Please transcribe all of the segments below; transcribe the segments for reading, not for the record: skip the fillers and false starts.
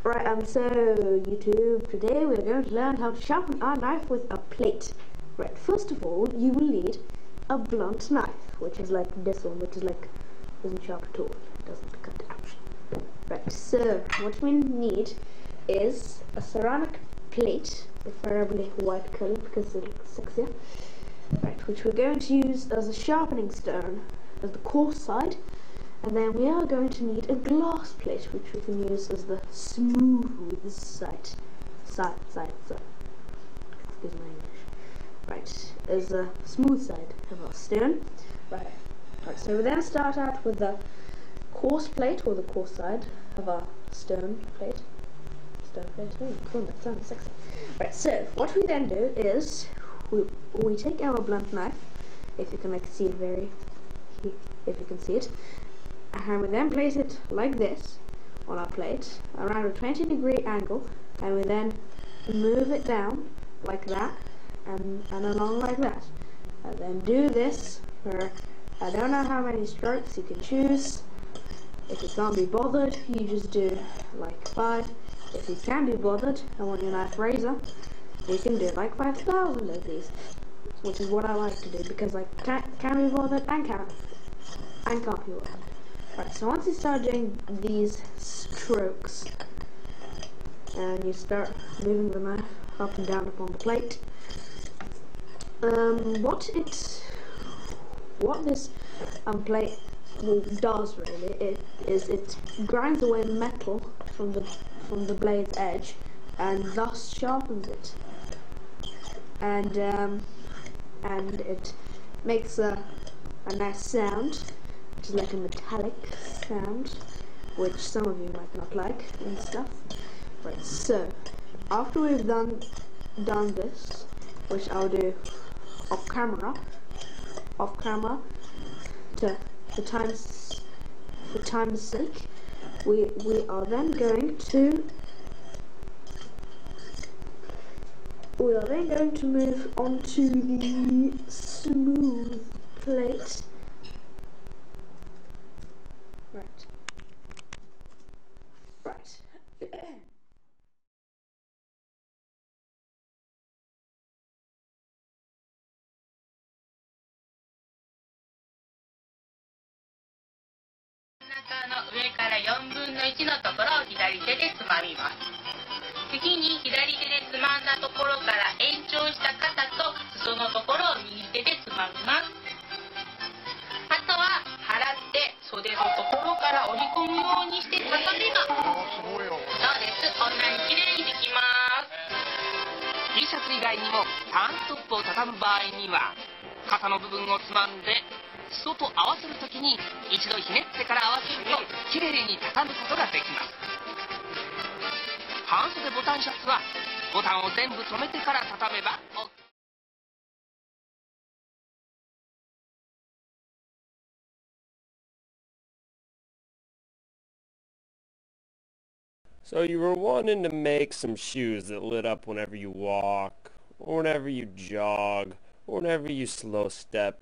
Right, so YouTube, today we're going to learn how to sharpen our knife with a plate. Right, first of all, you will need a blunt knife, which is like this one, which is like, doesn't sharp at all, it doesn't cut out. Right, so what we need is a ceramic plate, preferably white color because it looks sexier. Right, which we're going to use as a sharpening stone, as the coarse side. And then we are going to need a glass plate, which we can use as the smooth side. Excuse my English. Right, as the smooth side of our stone. Right, so we then start out with the coarse plate, or the coarse side of our stone plate. Oh, cool, that sounds sexy. Right, so what we then do is we take our blunt knife, if you can see it, and we then place it like this on our plate around a 20-degree angle, and we then move it down like that and along like that, and then do this for, I don't know how many strokes you can choose. If you can't be bothered, you just do like 5. If you can be bothered and want your knife razor, you can do like 5,000 of these, which is what I like to do because I can be bothered and can't be bothered. Right, so once you start doing these strokes and you start moving the knife up and down upon the plate, what this plate does really is it grinds away metal from the blade's edge and thus sharpens it, and it makes a nice sound, which is like a metallic sound, which some of you might not like and stuff. Right, so after we've done this, which I'll do off camera for time's sake, we are then going to move on to the smooth plate. Right. の上から4分の1のところを左手でつまみます。次に左手でつまんだところから延長した肩と裾のところを右手でつまみます。あとは払って袖のところから折り込むようにして畳めば、そうです、こんなに綺麗にできます。 T シャツ以外にもタンクトップを畳む場合には肩の部分をつまんで裾と合わせるときに一度ひねってから合わせるときれいに畳むことができます。半袖ボタンシャツはボタンを全部留めてから畳めば OK。 So you were wanting to make some shoes that lit up whenever you walk, or whenever you jog, or whenever you slow step,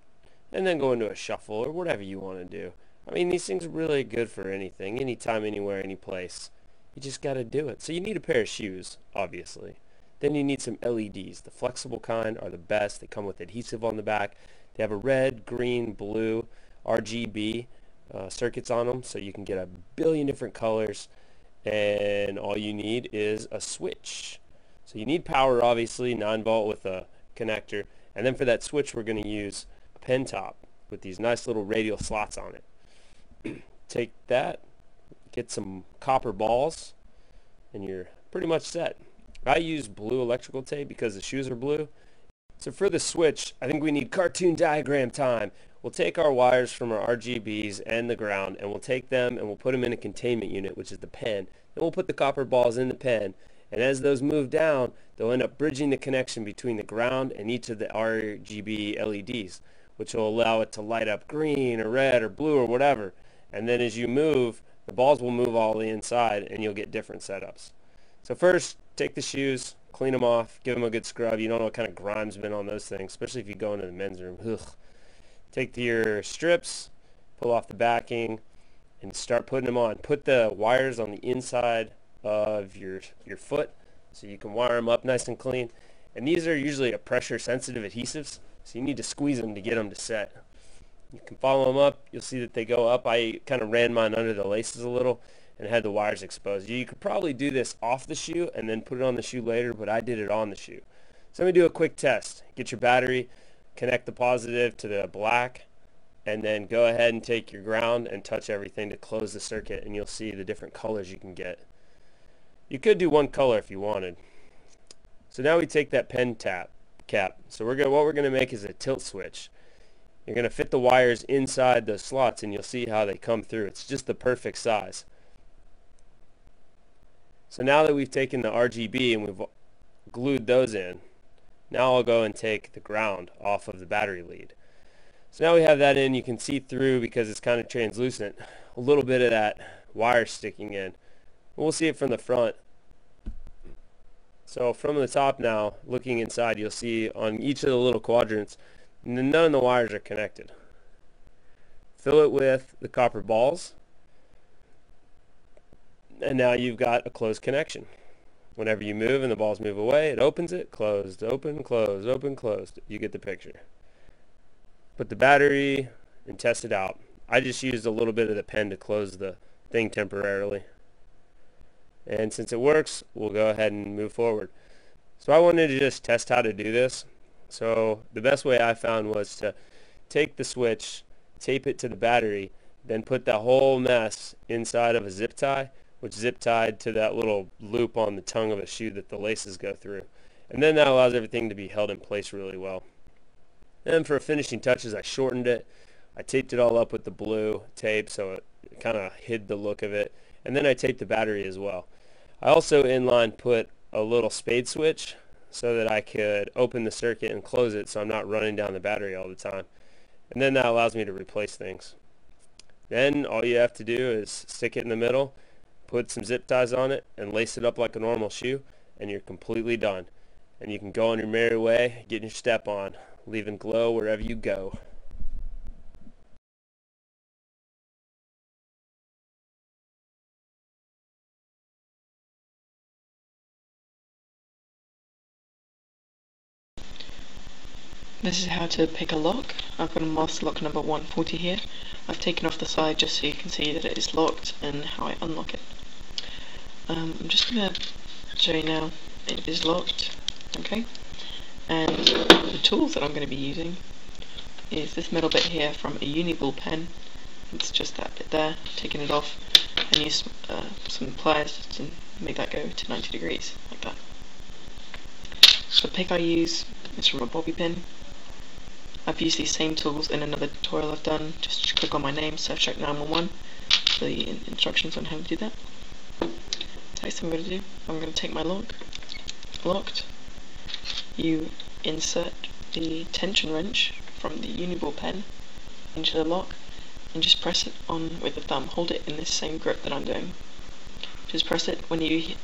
and then go into a shuffle, or whatever you want to do. I mean, these things are really good for anything, anytime, anywhere, any place. You just got to do it. So you need a pair of shoes, obviously. Then you need some LEDs. The flexible kind are the best. They come with adhesive on the back. They have a red, green, blue, RGB circuits on them, so you can get a billion different colors. And all you need is a switch. So you need power, obviously, 9-volt with a connector. And then for that switch, we're going to use a pen top with these nice little radial slots on it. Take that, get some copper balls, and you're pretty much set. I use blue electrical tape because the shoes are blue. So for the switch, I think we need cartoon diagram time. We'll take our wires from our RGBs and the ground, and we'll take them and we'll put them in a containment unit, which is the pen. Then we'll put the copper balls in the pen, and as those move down, they'll end up bridging the connection between the ground and each of the RGB LEDs, which will allow it to light up green or red or blue or whatever. And then as you move, the balls will move all the inside, and you'll get different setups. So first, take the shoes, clean them off, give them a good scrub. You don't know what kind of grime's been on those things, especially if you go into the men's room. Ugh. Take your strips, pull off the backing, and start putting them on. Put the wires on the inside of your foot, so you can wire them up nice and clean. And these are usually a pressure sensitive adhesives, so you need to squeeze them to get them to set. You can follow them up. You'll see that they go up. I kind of ran mine under the laces a little and had the wires exposed. You could probably do this off the shoe and then put it on the shoe later, but I did it on the shoe. So let me do a quick test. Get your battery, connect the positive to the black, and then go ahead and take your ground and touch everything to close the circuit, and you'll see the different colors you can get. You could do one color if you wanted. So now we take that pen cap. So what we're going to make is a tilt switch. You're going to fit the wires inside the slots, and you'll see how they come through. It's just the perfect size. So now that we've taken the RGB and we've glued those in, now I'll go and take the ground off of the battery lead. So now we have that in. You can see through because it's kind of translucent, a little bit of that wire sticking in. We'll see it from the front. So from the top now, looking inside, you'll see on each of the little quadrants, none of the wires are connected. Fill it with the copper balls, and now you've got a closed connection. Whenever you move and the balls move away, it opens it, closed, open, closed, open, closed. You get the picture. Put the battery and test it out. I just used a little bit of the pen to close the thing temporarily. And since it works, we'll go ahead and move forward. So I wanted to just test how to do this. So the best way I found was to take the switch, tape it to the battery, then put that whole mess inside of a zip tie, which zip tied to that little loop on the tongue of a shoe that the laces go through. And then that allows everything to be held in place really well. And for finishing touches, I shortened it. I taped it all up with the blue tape so it kind of hid the look of it. And then I taped the battery as well. I also inline put a little spade switch so that I could open the circuit and close it so I'm not running down the battery all the time. And then that allows me to replace things. Then all you have to do is stick it in the middle, put some zip ties on it, and lace it up like a normal shoe, and you're completely done. And you can go on your merry way, getting your step on, leaving glow wherever you go. This is how to pick a lock. I've got a master lock number 140 here. I've taken off the side just so you can see that it is locked and how I unlock it. I'm just going to show you now it is locked, okay? And the tools that I'm going to be using is this middle bit here from a Uniball pen. It's just that bit there, taking it off, and use some pliers to make that go to 90 degrees, like that. The pick I use is from a bobby pin. I've used these same tools in another tutorial I've done. Just click on my name, Surfshark 911 for the instructions on how to do that. Next thing I'm going to do, I'm going to take my lock, locked. You insert the tension wrench from the Uniball pen into the lock and just press it on with the thumb. Hold it in this same grip that I'm doing. Just press it. When you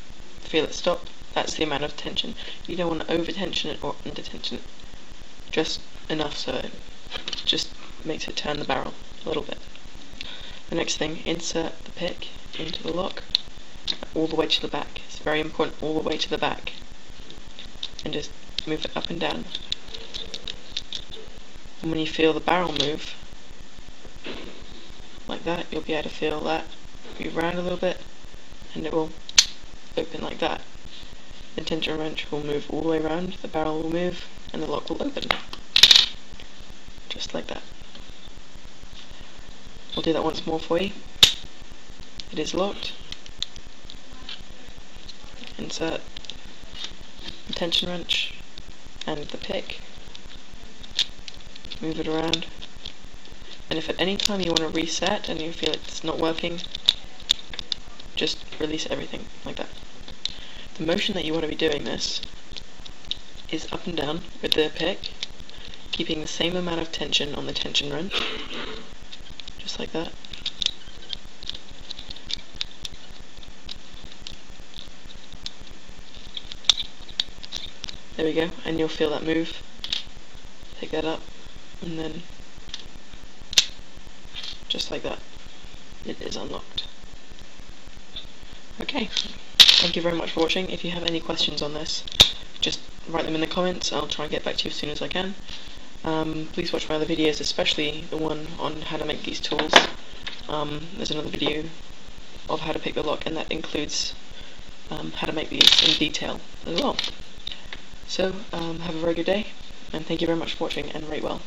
feel it stop, that's the amount of tension. You don't want to over tension it or under tension it. Just enough so it just makes it turn the barrel a little bit. The next thing, insert the pick into the lock all the way to the back. It's very important, all the way to the back. And just move it up and down. And when you feel the barrel move, like that, you'll be able to feel that move around a little bit, and it will open like that. The tension wrench will move all the way around, the barrel will move, and the lock will open. Just like that. I'll do that once more for you. It is locked. Insert the tension wrench and the pick. Move it around. And if at any time you want to reset and you feel it's not working, just release everything like that. The motion that you want to be doing this is up and down with the pick, keeping the same amount of tension on the tension wrench, just like that. There we go, and you'll feel that move. Pick that up, and then just like that, it is unlocked. Okay. thank you very much for watching. If you have any questions on this, just write them in the comments. I'll try and get back to you as soon as I can. Please watch my other videos, especially the one on how to make these tools. There's another video of how to pick the lock, and that includes how to make these in detail as well. So, have a very good day, and thank you very much for watching, and rate well.